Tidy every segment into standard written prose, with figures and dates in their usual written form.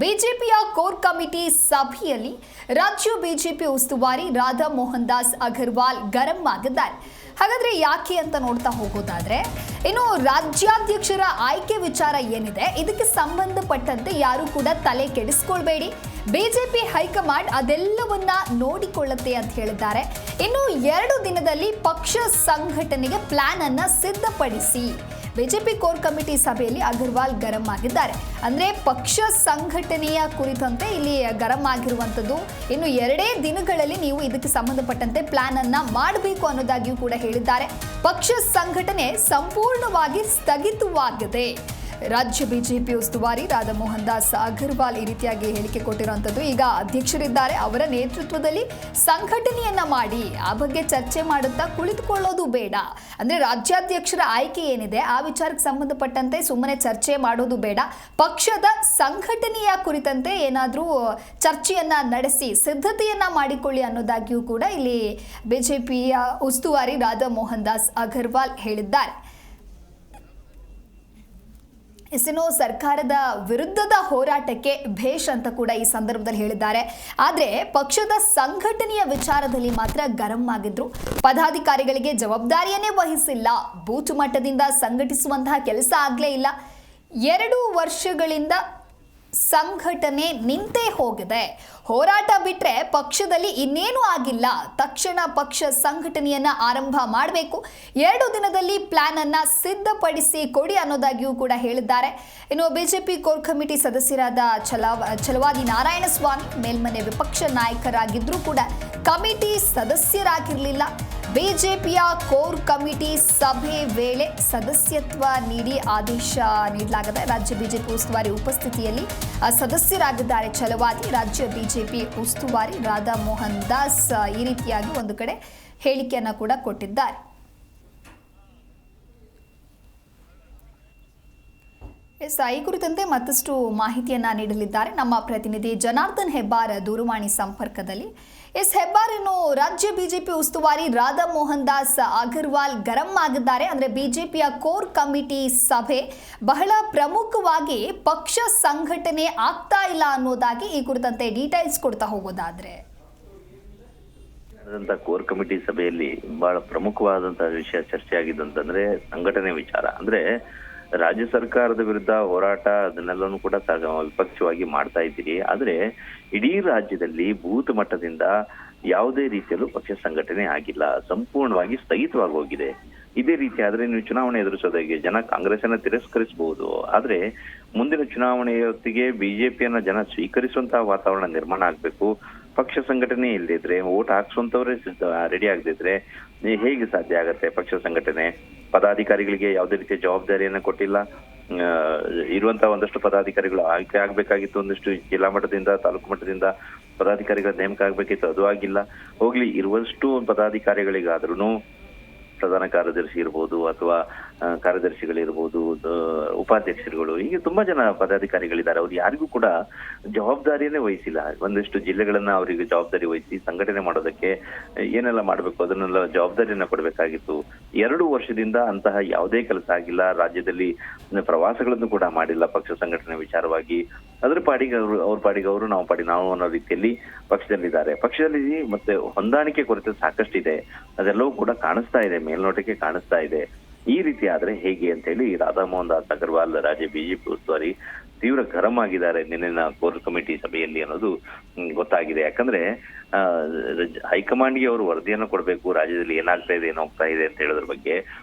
ಬಿಜೆಪಿಯ core committee ಸಭೆಯಲ್ಲಿ ರಾಜ್ಯ ಬಿಜೆಪಿ ಉಸ್ತುವಾರಿ ರಾಧಾ ಮೋಹನ್ ದಾಸ್ ಅಗರ್ವಾಲ್ ಗರಂ ಆಗಿದ್ದಾರೆ. ಹಾಗಾದ್ರೆ ಯಾಕೆ ಅಂತ ನೋಡ್ತಾ ಹೋಗೋದಾದ್ರೆ, ಇನ್ನು ರಾಜ್ಯಾಧ್ಯಕ್ಷರ ಆಯ್ಕೆ ವಿಚಾರ ಏನಿದೆ ಇದಕ್ಕೆ ಸಂಬಂಧಪಟ್ಟಂತೆ ಯಾರು ಕೂಡ ತಲೆ ಕೆಡಿಸ್ಕೊಳ್ಬೇಡಿ, ಬಿಜೆಪಿ ಹೈಕಮಾಂಡ್ ಅದೆಲ್ಲವನ್ನ ನೋಡಿಕೊಳ್ಳುತ್ತೆ ಅಂತ ಹೇಳಿದ್ದಾರೆ. ಇನ್ನು 2 ದಿನದಲ್ಲಿ ಪಕ್ಷ ಸಂಘಟನೆಗೆ ಪ್ಲಾನ್ ಅನ್ನ ಸಿದ್ಧಪಡಿಸಿ ಬಿಜೆಪಿ ಕೋರ್ ಕಮಿಟಿ ಸಭೆಯಲ್ಲಿ ಅಗರ್ವಾಲ್ ಗರಂ ಆಗಿದ್ದಾರೆ. ಅಂದ್ರೆ ಪಕ್ಷ ಸಂಘಟನೆಯ ಕುರಿತಂತೆ ಇಲ್ಲಿ ಗರಂ ಆಗಿರುವಂತದ್ದು. ಇನ್ನು 2 ದಿನಗಳಲ್ಲಿ ನೀವು ಇದಕ್ಕೆ ಸಂಬಂಧಪಟ್ಟಂತೆ ಪ್ಲಾನ್ ಅನ್ನ ಮಾಡಬೇಕು ಅನ್ನೋದಾಗಿಯೂ ಕೂಡ ಹೇಳಿದ್ದಾರೆ. ಪಕ್ಷ ಸಂಘಟನೆ ಸಂಪೂರ್ಣವಾಗಿ ಸ್ಥಗಿತವಾಗಿದೆ. ರಾಜ್ಯ ಬಿಜೆಪಿ ಉಸ್ತುವಾರಿ ರಾಧಾ ಮೋಹನ್ ದಾಸ್ ಅಗರ್ವಾಲ್ ಈ ರೀತಿಯಾಗಿ ಹೇಳಿಕೆ ಕೊಟ್ಟಿರುವಂತದ್ದು. ಈಗ ಅಧ್ಯಕ್ಷರಿದ್ದಾರೆ, ಅವರ ನೇತೃತ್ವದಲ್ಲಿ ಸಂಘಟನೆಯನ್ನ ಮಾಡಿ ಆ ಬಗ್ಗೆ ಚರ್ಚೆ ಮಾಡುತ್ತಾ ಕುಳಿತುಕೊಳ್ಳೋದು ಬೇಡ. ಅಂದ್ರೆ ರಾಜ್ಯಾಧ್ಯಕ್ಷರ ಆಯ್ಕೆ ಏನಿದೆ ಆ ವಿಚಾರಕ್ಕೆ ಸಂಬಂಧಪಟ್ಟಂತೆ ಸುಮ್ಮನೆ ಚರ್ಚೆ ಮಾಡೋದು ಬೇಡ. ಪಕ್ಷದ ಸಂಘಟನೆಯ ಕುರಿತಂತೆ ಏನಾದರೂ ಚರ್ಚೆಯನ್ನ ನಡೆಸಿ ಸಿದ್ಧತೆಯನ್ನ ಮಾಡಿಕೊಳ್ಳಿ ಅನ್ನೋದಾಗಿಯೂ ಕೂಡ ಇಲ್ಲಿ ಬಿಜೆಪಿಯ ಉಸ್ತುವಾರಿ ರಾಧಾ ಮೋಹನ್ ದಾಸ್ ಅಗರ್ವಾಲ್ ಹೇಳಿದ್ದಾರೆ. ಇನ್ನು ಸರ್ಕಾರದ ವಿರುದ್ಧದ ಹೋರಾಟಕ್ಕೆ ಭೇಷ್ ಅಂತ ಕೂಡ ಈ ಸಂದರ್ಭದಲ್ಲಿ ಹೇಳಿದ್ದಾರೆ. ಆದರೆ ಪಕ್ಷದ ಸಂಘಟನೆಯ ವಿಚಾರದಲ್ಲಿ ಮಾತ್ರ ಗರಂ ಆಗಿದ್ರು. ಪದಾಧಿಕಾರಿಗಳಿಗೆ ಜವಾಬ್ದಾರಿಯನ್ನೇ ವಹಿಸಿಲ್ಲ, ಬೂತ್ ಮಟ್ಟದಿಂದ ಸಂಘಟಿಸುವಂತಹ ಕೆಲಸ ಆಗಲೇ ಇಲ್ಲ. 2 ವರ್ಷಗಳಿಂದ ಸಂಘಟನೆ ನಿಂತೇ ಹೋಗಿದೆ. ಹೋರಾಟ ಬಿಟ್ರೆ ಪಕ್ಷದಲ್ಲಿ ಇನ್ನೇನು ಆಗಿಲ್ಲ. ತಕ್ಷಣ ಪಕ್ಷ ಸಂಘಟನೆಯನ್ನ ಆರಂಭ ಮಾಡಬೇಕು. 2 ದಿನದಲ್ಲಿ ಪ್ಲಾನ್ ಅನ್ನ ಸಿದ್ಧಪಡಿಸಿ ಕೊಡಿ ಅನ್ನೋದಾಗಿಯೂ ಕೂಡ ಹೇಳಿದ್ದಾರೆ. ಇನ್ನು ಬಿಜೆಪಿ ಕೋರ್ ಕಮಿಟಿ ಸದಸ್ಯರಾದ ಛಲವಾದಿ ನಾರಾಯಣಸ್ವಾಮಿ ಮೇಲ್ಮನೆ ವಿಪಕ್ಷ ನಾಯಕರಾಗಿದ್ರೂ ಕೂಡ ಕಮಿಟಿ ಸದಸ್ಯರಾಗಿರಲಿಲ್ಲ. ಬಿಜೆಪಿಯ ಕೋರ್ ಕಮಿಟಿ ಸಭೆ ವೇಳೆ ಸದಸ್ಯತ್ವ ನೀಡಿ ಆದೇಶ ನೀಡಲಾಗಿದೆ. ರಾಜ್ಯ ಬಿಜೆಪಿ ಉಸ್ತುವಾರಿ ಉಪಸ್ಥಿತಿಯಲ್ಲಿ ಸದಸ್ಯರಾಗಿದ್ದಾರೆ ಛಲವಾದಿ. ರಾಜ್ಯ ಬಿಜೆಪಿ ಉಸ್ತುವಾರಿ ರಾಧಾ ಮೋಹನ್ ದಾಸ್ ಈ ರೀತಿಯಾಗಿ ಒಂದು ಕಡೆ ಹೇಳಿಕೆಯನ್ನು ಕೂಡ ಕೊಟ್ಟಿದ್ದಾರೆ. ಈ ಕುರಿತಂತೆ ಮತ್ತಷ್ಟು ಮಾಹಿತಿಯನ್ನ ನೀಡಲಿದ್ದಾರೆ ನಮ್ಮ ಪ್ರತಿನಿಧಿ ಜನಾರ್ದನ್ ಹೆಬ್ಬಾರ್ ದೂರವಾಣಿ ಸಂಪರ್ಕದಲ್ಲಿ. ಹೆಬ್ಬಾರ್, ಇನ್ನು ರಾಜ್ಯ ಬಿಜೆಪಿ ಉಸ್ತುವಾರಿ ರಾಧಾ ಮೋಹನ್ ದಾಸ್ ಅಗರ್ವಾಲ್ ಗರಂ ಆಗಿದ್ದಾರೆ. ಅಂದ್ರೆ ಬಿಜೆಪಿಯ ಕೋರ್ ಕಮಿಟಿ ಸಭೆ ಬಹಳ ಪ್ರಮುಖವಾಗಿ ಪಕ್ಷ ಸಂಘಟನೆ ಆಗ್ತಾ ಇಲ್ಲ ಅನ್ನೋದಾಗಿ ಈ ಕುರಿತಂತೆ ಡೀಟೇಲ್ಸ್ ಕೊಡ್ತಾ ಹೋಗೋದಾದ್ರೆ, ಕೋರ್ ಕಮಿಟಿ ಸಭೆಯಲ್ಲಿ ಬಹಳ ಪ್ರಮುಖವಾದಂತಹ ವಿಷಯ ಚರ್ಚೆ ಆಗಿದ್ದಂತಂದ್ರೆ ಸಂಘಟನೆ ವಿಚಾರ. ಅಂದ್ರೆ ರಾಜ್ಯ ಸರ್ಕಾರದ ವಿರುದ್ಧ ಹೋರಾಟ ಅದನ್ನೆಲ್ಲನೂ ಕೂಡ ವಿಪಕ್ಷವಾಗಿ ಮಾಡ್ತಾ ಇದ್ದೀರಿ. ಆದ್ರೆ ಇಡೀ ರಾಜ್ಯದಲ್ಲಿ ಬೂತ್ ಮಟ್ಟದಿಂದ ಯಾವುದೇ ರೀತಿಯಲ್ಲೂ ಪಕ್ಷ ಸಂಘಟನೆ ಆಗಿಲ್ಲ, ಸಂಪೂರ್ಣವಾಗಿ ಸ್ಥಗಿತವಾಗಿ ಹೋಗಿದೆ. ಇದೇ ರೀತಿ ಆದ್ರೆ ನೀವು ಚುನಾವಣೆ ಎದುರಿಸೋದಾಗಿ ಜನ ಕಾಂಗ್ರೆಸ್ ಅನ್ನ ತಿರಸ್ಕರಿಸಬಹುದು, ಆದ್ರೆ ಮುಂದಿನ ಚುನಾವಣೆಯೊತ್ತಿಗೆ ಬಿಜೆಪಿಯನ್ನ ಜನ ಸ್ವೀಕರಿಸುವಂತಹ ವಾತಾವರಣ ನಿರ್ಮಾಣ ಆಗ್ಬೇಕು. ಪಕ್ಷ ಸಂಘಟನೆ ಇಲ್ಲದಿದ್ರೆ, ವೋಟ್ ಹಾಕ್ಸುವಂತವ್ರೆ ರೆಡಿ ಆಗದಿದ್ರೆ ಹೇಗೆ ಸಾಧ್ಯ ಆಗತ್ತೆ ಪಕ್ಷ ಸಂಘಟನೆ? ಪದಾಧಿಕಾರಿಗಳಿಗೆ ಯಾವುದೇ ರೀತಿಯ ಜವಾಬ್ದಾರಿಯನ್ನ ಕೊಟ್ಟಿಲ್ಲ. ಇರುವಂತಹ ಒಂದಷ್ಟು ಪದಾಧಿಕಾರಿಗಳು ಆಯ್ಕೆ ಆಗ್ಬೇಕಾಗಿತ್ತು, ಒಂದಷ್ಟು ಜಿಲ್ಲಾ ಮಟ್ಟದಿಂದ ತಾಲೂಕು ಮಟ್ಟದಿಂದ ಪದಾಧಿಕಾರಿಗಳ ನೇಮಕ ಆಗ್ಬೇಕಿತ್ತು, ಅದು ಆಗಿಲ್ಲ. ಹೋಗ್ಲಿ, ಇರುವಷ್ಟು ಪದಾಧಿಕಾರಿಗಳಿಗಾದ್ರೂ ಪ್ರಧಾನ ಕಾರ್ಯದರ್ಶಿ ಇರ್ಬೋದು ಅಥವಾ ಕಾರ್ಯದರ್ಶಿಗಳಿರ್ಬೋದು, ಉಪಾಧ್ಯಕ್ಷರುಗಳು, ಹೀಗೆ ತುಂಬಾ ಜನ ಪದಾಧಿಕಾರಿಗಳಿದ್ದಾರೆ. ಅವ್ರು ಯಾರಿಗೂ ಕೂಡ ಜವಾಬ್ದಾರಿಯನ್ನೇ ವಹಿಸಿಲ್ಲ. ಒಂದಷ್ಟು ಜಿಲ್ಲೆಗಳನ್ನ ಅವರಿಗೆ ಜವಾಬ್ದಾರಿ ವಹಿಸಿ ಸಂಘಟನೆ ಮಾಡೋದಕ್ಕೆ ಏನೆಲ್ಲ ಮಾಡ್ಬೇಕು ಅದನ್ನೆಲ್ಲ ಜವಾಬ್ದಾರಿಯನ್ನ ಕೊಡ್ಬೇಕಾಗಿತ್ತು. 2 ವರ್ಷದಿಂದ ಅಂತಹ ಯಾವುದೇ ಕೆಲಸ ಆಗಿಲ್ಲ. ರಾಜ್ಯದಲ್ಲಿ ಪ್ರವಾಸಗಳನ್ನು ಕೂಡ ಮಾಡಿಲ್ಲ ಪಕ್ಷ ಸಂಘಟನೆ ವಿಚಾರವಾಗಿ. ಅದ್ರ ಪಾಡಿಗೆ ಅವರು ನಾವು ಅನ್ನೋ ರೀತಿಯಲ್ಲಿ ಪಕ್ಷದಲ್ಲಿದ್ದಾರೆ. ಪಕ್ಷದಲ್ಲಿ ಮತ್ತೆ ಹೊಂದಾಣಿಕೆ ಕೊರತೆ ಸಾಕಷ್ಟಿದೆ, ಅದೆಲ್ಲವೂ ಕೂಡ ಕಾಣಿಸ್ತಾ ಇದೆ, ಮೇಲ್ನೋಟಕ್ಕೆ ಕಾಣಿಸ್ತಾ ಇದೆ. ಈ ರೀತಿ ಆದ್ರೆ ಹೇಗೆ ಅಂತ ಹೇಳಿ ರಾಧಾ ಮೋಹನ್ ದಾಸ್ ಅಗರ್ವಾಲ್ ರಾಜ್ಯ ಬಿಜೆಪಿ ಉಸ್ತುವಾರಿ ತೀವ್ರ ಗರಂ ಆಗಿದ್ದಾರೆ ನಿನ್ನೆನ ಕೋರ್ ಕಮಿಟಿ ಸಭೆಯಲ್ಲಿ ಅನ್ನೋದು ಗೊತ್ತಾಗಿದೆ. ಯಾಕಂದ್ರೆ ಹೈಕಮಾಂಡ್ಗೆ ಅವರು ವರದಿಯನ್ನು ಕೊಡ್ಬೇಕು, ರಾಜ್ಯದಲ್ಲಿ ಏನಾಗ್ತಾ ಇದೆ ಏನಾಗ್ತಾ ಇದೆ ಅಂತ ಹೇಳೋದ್ರ ಬಗ್ಗೆ.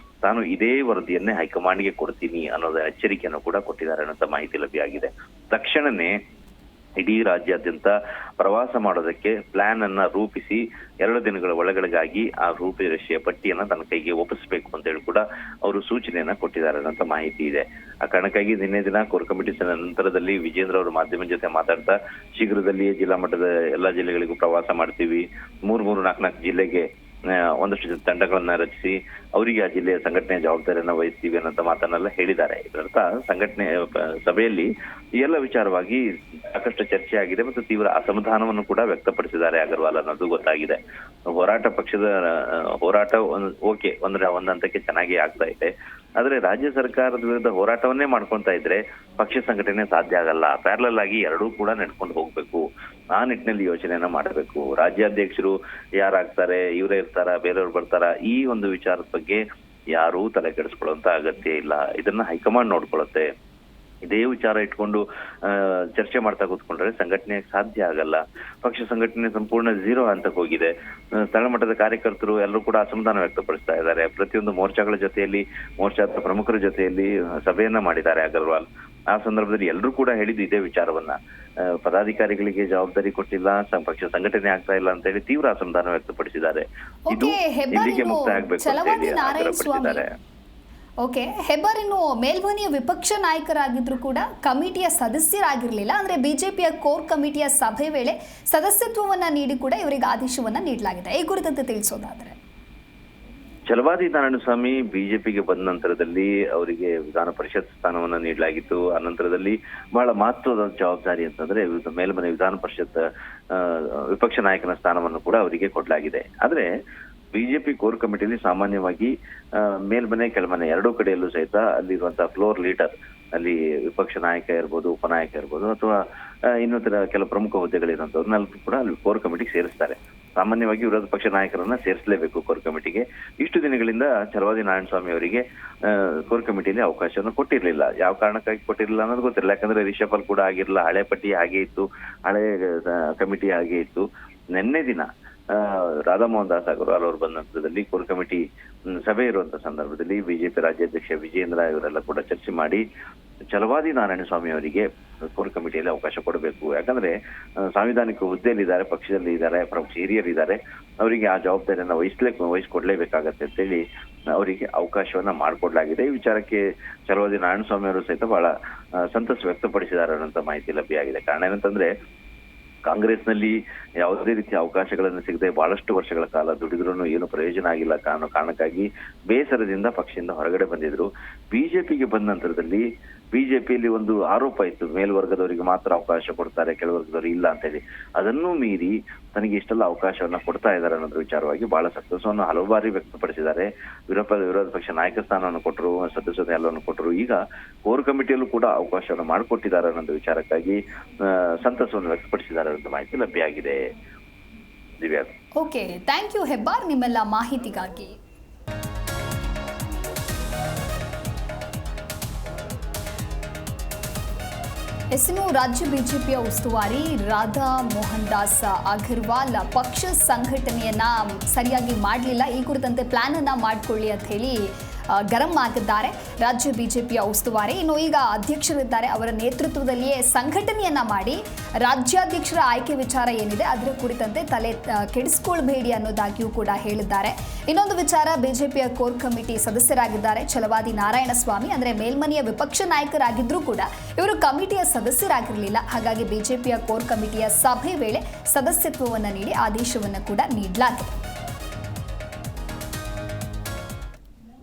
ತಾನು ಇದೇ ವರದಿಯನ್ನೇ ಹೈಕಮಾಂಡ್ಗೆ ಕೊಡ್ತೀನಿ ಅನ್ನೋದ ಎಚ್ಚರಿಕೆಯನ್ನು ಕೂಡ ಕೊಟ್ಟಿದ್ದಾರೆ ಅನ್ನೋ ಮಾಹಿತಿ ಲಭ್ಯ ಆಗಿದೆ. ತಕ್ಷಣನೇ ಇಡೀ ರಾಜ್ಯಾದ್ಯಂತ ಪ್ರವಾಸ ಮಾಡೋದಕ್ಕೆ ಪ್ಲಾನ್ ಅನ್ನ ರೂಪಿಸಿ 2 ದಿನಗಳ ಒಳಗಡೆಗಾಗಿ ಆ ರೂಪರೇಷೆಯ ಪಟ್ಟಿಯನ್ನ ತನ್ನ ಕೈಗೆ ಒಪ್ಪಿಸಬೇಕು ಅಂತ ಹೇಳಿ ಕೂಡ ಅವರು ಸೂಚನೆಯನ್ನ ಕೊಟ್ಟಿದ್ದಾರೆ ಅನ್ನೋ ಮಾಹಿತಿ ಇದೆ. ಆ ಕಾರಣಕ್ಕಾಗಿ ನಿನ್ನೆ ದಿನ ಕೋರ್ ಕಮಿಟಿ ನಂತರದಲ್ಲಿ ವಿಜೇಂದ್ರ ಅವರು ಮಾಧ್ಯಮ ಜೊತೆ ಮಾತಾಡ್ತಾ ಶೀಘ್ರದಲ್ಲಿಯೇ ಜಿಲ್ಲಾ ಮಟ್ಟದ ಎಲ್ಲಾ ಜಿಲ್ಲೆಗಳಿಗೂ ಪ್ರವಾಸ ಮಾಡ್ತೀವಿ, 3-4 ಜಿಲ್ಲೆಗೆ ಒಂದಷ್ಟು ತಂಡಗಳನ್ನ ರಚಿಸಿ ಅವರಿಗೆ ಆ ಜಿಲ್ಲೆಯ ಸಂಘಟನೆಯ ಜವಾಬ್ದಾರಿಯನ್ನ ವಹಿಸ್ತೀವಿ ಅನ್ನೋ ಮಾತನ್ನೆಲ್ಲ ಹೇಳಿದ್ದಾರೆ. ಇದರರ್ಥ ಸಂಘಟನೆ ಸಭೆಯಲ್ಲಿ ಈ ಎಲ್ಲ ವಿಚಾರವಾಗಿ ಸಾಕಷ್ಟು ಚರ್ಚೆ ಆಗಿದೆ ಮತ್ತು ತೀವ್ರ ಅಸಮಾಧಾನವನ್ನು ಕೂಡ ವ್ಯಕ್ತಪಡಿಸಿದ್ದಾರೆ ಅಗರ್ವಾಲ್ ಅನ್ನೋದು ಗೊತ್ತಾಗಿದೆ. ಪಕ್ಷದ ಹೋರಾಟ ಓಕೆ ಒಂದ್ ಹಂತಕ್ಕೆ ಚೆನ್ನಾಗಿ ಆಗ್ತಾ ಇದೆ. ಆದ್ರೆ ರಾಜ್ಯ ಸರ್ಕಾರದ ವಿರುದ್ಧ ಹೋರಾಟವನ್ನೇ ಮಾಡ್ಕೊಂತಾ ಇದ್ರೆ ಪಕ್ಷ ಸಂಘಟನೆ ಸಾಧ್ಯ ಆಗಲ್ಲ. ಪ್ಯಾರಲಲ್ ಆಗಿ ಎರಡೂ ಕೂಡ ನಡ್ಕೊಂಡು ಹೋಗ್ಬೇಕು. ಆ ನಿಟ್ಟಿನಲ್ಲಿ ಯೋಚನೆಯನ್ನ ಮಾಡಬೇಕು. ರಾಜ್ಯಾಧ್ಯಕ್ಷರು ಯಾರಾಗ್ತಾರೆ, ಇವರೇ ಇರ್ತಾರ, ಬೇರೆಯವ್ರು ಬರ್ತಾರ, ಈ ಒಂದು ವಿಚಾರದ ಬಗ್ಗೆ ಯಾರೂ ತಲೆ ಕೆಡಿಸ್ಕೊಳ್ಳುವಂತ ಅಗತ್ಯ ಇಲ್ಲ. ಇದನ್ನ ಹೈಕಮಾಂಡ್ ನೋಡ್ಕೊಳ್ಳುತ್ತೆ. ಇದೇ ವಿಚಾರ ಇಟ್ಕೊಂಡು ಚರ್ಚೆ ಮಾಡ್ತಾ ಕೂತ್ಕೊಂಡ್ರೆ ಸಂಘಟನೆ ಸಾಧ್ಯ ಆಗಲ್ಲ. ಪಕ್ಷ ಸಂಘಟನೆ ಸಂಪೂರ್ಣ ಝೀರೋ ಹಂತಕ್ಕೆ ಹೋಗಿದೆ. ಸ್ಥಳ ಮಟ್ಟದ ಕಾರ್ಯಕರ್ತರು ಎಲ್ಲರೂ ಕೂಡ ಅಸಮಾಧಾನ ವ್ಯಕ್ತಪಡಿಸ್ತಾ ಇದ್ದಾರೆ. ಪ್ರತಿಯೊಂದು ಮೋರ್ಚಾಗಳ ಜೊತೆಯಲ್ಲಿ, ಮೋರ್ಚಾದ ಪ್ರಮುಖರ ಜೊತೆಯಲ್ಲಿ ಸಭೆಯನ್ನ ಮಾಡಿದ್ದಾರೆ ಅಗರ್ವಾಲ್. ಆ ಸಂದರ್ಭದಲ್ಲಿ ಎಲ್ಲರೂ ಕೂಡ ಹೇಳಿದ್ದು ಇದೇ ವಿಚಾರವನ್ನ. ಪದಾಧಿಕಾರಿಗಳಿಗೆ ಜವಾಬ್ದಾರಿ ಕೊಟ್ಟಿಲ್ಲ, ಪಕ್ಷ ಸಂಘಟನೆ ಆಗ್ತಾ ಇಲ್ಲ ಅಂತ ಹೇಳಿ ತೀವ್ರ ಅಸಮಾಧಾನ ವ್ಯಕ್ತಪಡಿಸಿದ್ದಾರೆ. ಇದು ಇಲ್ಲಿಗೆ ಮುಕ್ತಾಯ ಆಗ್ಬೇಕು ಅಂತ ಹೇಳಿ ಆಗ್ರಹಪಡಿಸಿದ್ದಾರೆ. ಓಕೆ, ಹೆಬ್ಬಾರ್ ಇನ್ನು ಮೇಲ್ಮನೆಯ ವಿಪಕ್ಷ ನಾಯಕರಾಗಿದ್ರು ಕೂಡ ಕಮಿಟಿಯ ಸದಸ್ಯರಾಗಿರ್ಲಿಲ್ಲ. ಅಂದ್ರೆ ಬಿಜೆಪಿಯ ಕೋರ್ ಕಮಿಟಿಯ ಸಭೆ ವೇಳೆ ಸದಸ್ಯತ್ವವನ್ನ ನೀಡಿ ಕೂಡ ಇವರಿಗೆ ಆದೇಶವನ್ನ ನೀಡಲಾಗಿದೆ. ಈ ಕುರಿತಂತೆ ತಿಳಿಸೋದಾದ್ರೆ, ಛಲವಾದಿ ನಾರಾಯಣಸ್ವಾಮಿ ಬಿಜೆಪಿಗೆ ಬಂದ ನಂತರದಲ್ಲಿ ಅವರಿಗೆ ವಿಧಾನ ಪರಿಷತ್ ಸ್ಥಾನವನ್ನ ನೀಡಲಾಗಿತ್ತು. ಆ ನಂತರದಲ್ಲಿ ಬಹಳ ಮಹತ್ವದ ಜವಾಬ್ದಾರಿ ಅಂತಂದ್ರೆ ಮೇಲ್ಮನೆ ವಿಧಾನ ಪರಿಷತ್ ವಿಪಕ್ಷ ನಾಯಕನ ಸ್ಥಾನವನ್ನು ಕೂಡ ಅವರಿಗೆ ಕೊಡಲಾಗಿದೆ. ಆದ್ರೆ ಬಿಜೆಪಿ ಕೋರ್ ಕಮಿಟಿಯಲ್ಲಿ ಸಾಮಾನ್ಯವಾಗಿ ಮೇಲ್ಮನೆ ಕೆಳಮನೆ ಎರಡೂ ಕಡೆಯಲ್ಲೂ ಸಹಿತ ಅಲ್ಲಿರುವಂತಹ ಫ್ಲೋರ್ ಲೀಡರ್, ಅಲ್ಲಿ ವಿಪಕ್ಷ ನಾಯಕ ಇರ್ಬೋದು, ಉಪನಾಯಕ ಇರ್ಬೋದು, ಅಥವಾ ಇನ್ನಿತರ ಕೆಲ ಪ್ರಮುಖ ಹುದ್ದೆಗಳಿರುವಂತವ್ರನ್ನೆಲ್ಲರೂ ಕೂಡ ಅಲ್ಲಿ ಕೋರ್ ಕಮಿಟಿಗೆ ಸೇರಿಸ್ತಾರೆ. ಸಾಮಾನ್ಯವಾಗಿ ವಿರೋಧ ಪಕ್ಷ ನಾಯಕರನ್ನ ಸೇರಿಸಲೇಬೇಕು ಕೋರ್ ಕಮಿಟಿಗೆ. ಇಷ್ಟು ದಿನಗಳಿಂದ ಛಲವಾದಿ ನಾರಾಯಣಸ್ವಾಮಿ ಅವರಿಗೆ ಕೋರ್ ಕಮಿಟಿಯಲ್ಲಿ ಅವಕಾಶವನ್ನು ಕೊಟ್ಟಿರ್ಲಿಲ್ಲ. ಯಾವ ಕಾರಣಕ್ಕಾಗಿ ಕೊಟ್ಟಿರಲಿಲ್ಲ ಅನ್ನೋದು ಗೊತ್ತಿರಲಿಲ್ಲ. ಯಾಕಂದ್ರೆ ರಿಷಫಲ್ ಕೂಡ ಆಗಿರಲಿಲ್ಲ, ಹಳೆ ಪಟ್ಟಿ ಹಾಗೆ ಇತ್ತು, ಹಳೆ ಕಮಿಟಿ ಹಾಗೆ ಇತ್ತು. ನಿನ್ನೆ ದಿನ ರಾಧಾ ಮೋಹನ್ ದಾಸ್ ಅಗರ್ವಾಲ್ ಅವರು ಬಂದ ನಂತರದಲ್ಲಿ ಕೋರ್ ಕಮಿಟಿ ಸಭೆ ಇರುವಂತ ಸಂದರ್ಭದಲ್ಲಿ ಬಿಜೆಪಿ ರಾಜ್ಯಾಧ್ಯಕ್ಷ ವಿಜೇಂದ್ರ ಇವರೆಲ್ಲ ಕೂಡ ಚರ್ಚೆ ಮಾಡಿ ಛಲವಾದಿ ನಾರಾಯಣಸ್ವಾಮಿ ಅವರಿಗೆ ಕೋರ್ ಕಮಿಟಿಯಲ್ಲಿ ಅವಕಾಶ ಕೊಡಬೇಕು. ಯಾಕಂದ್ರೆ ಸಾಂವಿಧಾನಿಕ ಹುದ್ದೆಯಲ್ಲಿದ್ದಾರೆ, ಪಕ್ಷದಲ್ಲಿ ಇದ್ದಾರೆ, ಪಕ್ಷ ಹಿರಿಯರಿದ್ದಾರೆ, ಅವರಿಗೆ ಆ ಜವಾಬ್ದಾರಿಯನ್ನ ವಹಿಸ್ಕೊಡ್ಲೇಬೇಕಾಗತ್ತೆ ಅಂತೇಳಿ ಅವರಿಗೆ ಅವಕಾಶವನ್ನ ಮಾಡಿಕೊಡ್ಲಾಗಿದೆ. ಈ ವಿಚಾರಕ್ಕೆ ಛಲವಾದಿ ನಾರಾಯಣಸ್ವಾಮಿ ಅವರು ಸಹಿತ ಬಹಳ ಸಂತಸ ವ್ಯಕ್ತಪಡಿಸಿದ್ದಾರೆ ಅನ್ನೋಂಥ ಮಾಹಿತಿ ಲಭ್ಯ ಆಗಿದೆ. ಕಾರಣ ಏನಂತಂದ್ರೆ ಕಾಂಗ್ರೆಸ್ನಲ್ಲಿ ಯಾವುದೇ ರೀತಿಯ ಅವಕಾಶಗಳನ್ನು ಸಿಗದೆ ಬಹಳಷ್ಟು ವರ್ಷಗಳ ಕಾಲ ದುಡಿದ್ರೂ ಏನು ಪ್ರಯೋಜನ ಆಗಿಲ್ಲ ಕಾರಣಕ್ಕಾಗಿ ಬೇಸರದಿಂದ ಪಕ್ಷದಿಂದ ಹೊರಗಡೆ ಬಂದಿದ್ರು. ಬಿಜೆಪಿಗೆ ಬಂದ ನಂತರದಲ್ಲಿ ಬಿಜೆಪಿಯಲ್ಲಿ ಒಂದು ಆರೋಪ ಇತ್ತು, ಮೇಲ್ವರ್ಗದವರಿಗೆ ಮಾತ್ರ ಅವಕಾಶ ಕೊಡ್ತಾರೆ, ಕೆಳವರ್ಗದವ್ರಿಗೆ ಇಲ್ಲ ಅಂತ ಹೇಳಿ. ಅದನ್ನೂ ಮೀರಿ ತನಗೆ ಇಷ್ಟೆಲ್ಲ ಅವಕಾಶವನ್ನ ಕೊಡ್ತಾ ಇದ್ದಾರೆ ಅನ್ನೋದ್ರ ವಿಚಾರವಾಗಿ ಬಹಳ ಸಂತೋಷವನ್ನು ಹಲವು ಬಾರಿ ವ್ಯಕ್ತಪಡಿಸಿದ್ದಾರೆ. ವಿರೋಧ ಪಕ್ಷ ನಾಯಕ ಸ್ಥಾನವನ್ನು ಕೊಟ್ಟರು, ಸದಸ್ಯತೆ ಎಲ್ಲವನ್ನು ಕೊಟ್ಟರು. ಈಗ ಕೋರ್ ಕಮಿಟಿಯಲ್ಲೂ ಕೂಡ ಅವಕಾಶವನ್ನು ಮಾಡಿಕೊಟ್ಟಿದ್ದಾರೆ ಅನ್ನೋ ವಿಚಾರಕ್ಕಾಗಿ ಸಂತಸವನ್ನು ವ್ಯಕ್ತಪಡಿಸಿದ್ದಾರೆ ಅನ್ನೋ ಮಾಹಿತಿ ಲಭ್ಯ ಆಗಿದೆ. Divya, okay, thank you Hebbar ನಿಮ್ಮೆಲ್ಲ ಮಾಹಿತಿಗಾಗಿ. ಇನ್ನು ರಾಜ್ಯ ಬಿಜೆಪಿಯ ಉಸ್ತುವಾರಿ ರಾಧಾ ಮೋಹನ್ ದಾಸ್ ಅಗರ್ವಾಲ್ ಪಕ್ಷ ಸಂಘಟನೆಯನ್ನ ಸರಿಯಾಗಿ ಮಾಡಲಿಲ್ಲ, ಈ ಕುರಿತಂತೆ ಪ್ಲಾನ್ ಅನ್ನ ಮಾಡಿಕೊಳ್ಳಿ ಅಂತ ಹೇಳಿ ಗರಂ ಆಗಿದ್ದಾರೆ ರಾಜ್ಯ ಬಿಜೆಪಿಯ ಉಸ್ತುವಾರಿ. ಇನ್ನು ಈಗ ಅಧ್ಯಕ್ಷರಿದ್ದಾರೆ, ಅವರ ನೇತೃತ್ವದಲ್ಲಿಯೇ ಸಂಘಟನೆಯನ್ನ ಮಾಡಿ ರಾಜ್ಯಾಧ್ಯಕ್ಷರ ಆಯ್ಕೆ ವಿಚಾರ ಏನಿದೆ ಅದರ ಕುರಿತಂತೆ ತಲೆ ಕೆಡಿಸ್ಕೊಳ್ಬೇಡಿ ಅನ್ನೋದಾಗಿಯೂ ಕೂಡ ಹೇಳಿದ್ದಾರೆ. ಇನ್ನೊಂದು ವಿಚಾರ, ಬಿಜೆಪಿಯ ಕೋರ್ ಕಮಿಟಿ ಸದಸ್ಯರಾಗಿದ್ದಾರೆ ಛಲವಾದಿ ನಾರಾಯಣಸ್ವಾಮಿ. ಅಂದ್ರೆ ಮೇಲ್ಮನೆಯ ವಿಪಕ್ಷ ನಾಯಕರಾಗಿದ್ರೂ ಕೂಡ ಇವರು ಕಮಿಟಿಯ ಸದಸ್ಯರಾಗಿರಲಿಲ್ಲ. ಹಾಗಾಗಿ ಬಿಜೆಪಿಯ ಕೋರ್ ಕಮಿಟಿಯ ಸಭೆ ವೇಳೆ ಸದಸ್ಯತ್ವವನ್ನು ನೀಡಿ ಆದೇಶವನ್ನು ಕೂಡ ನೀಡಲಾಗಿದೆ.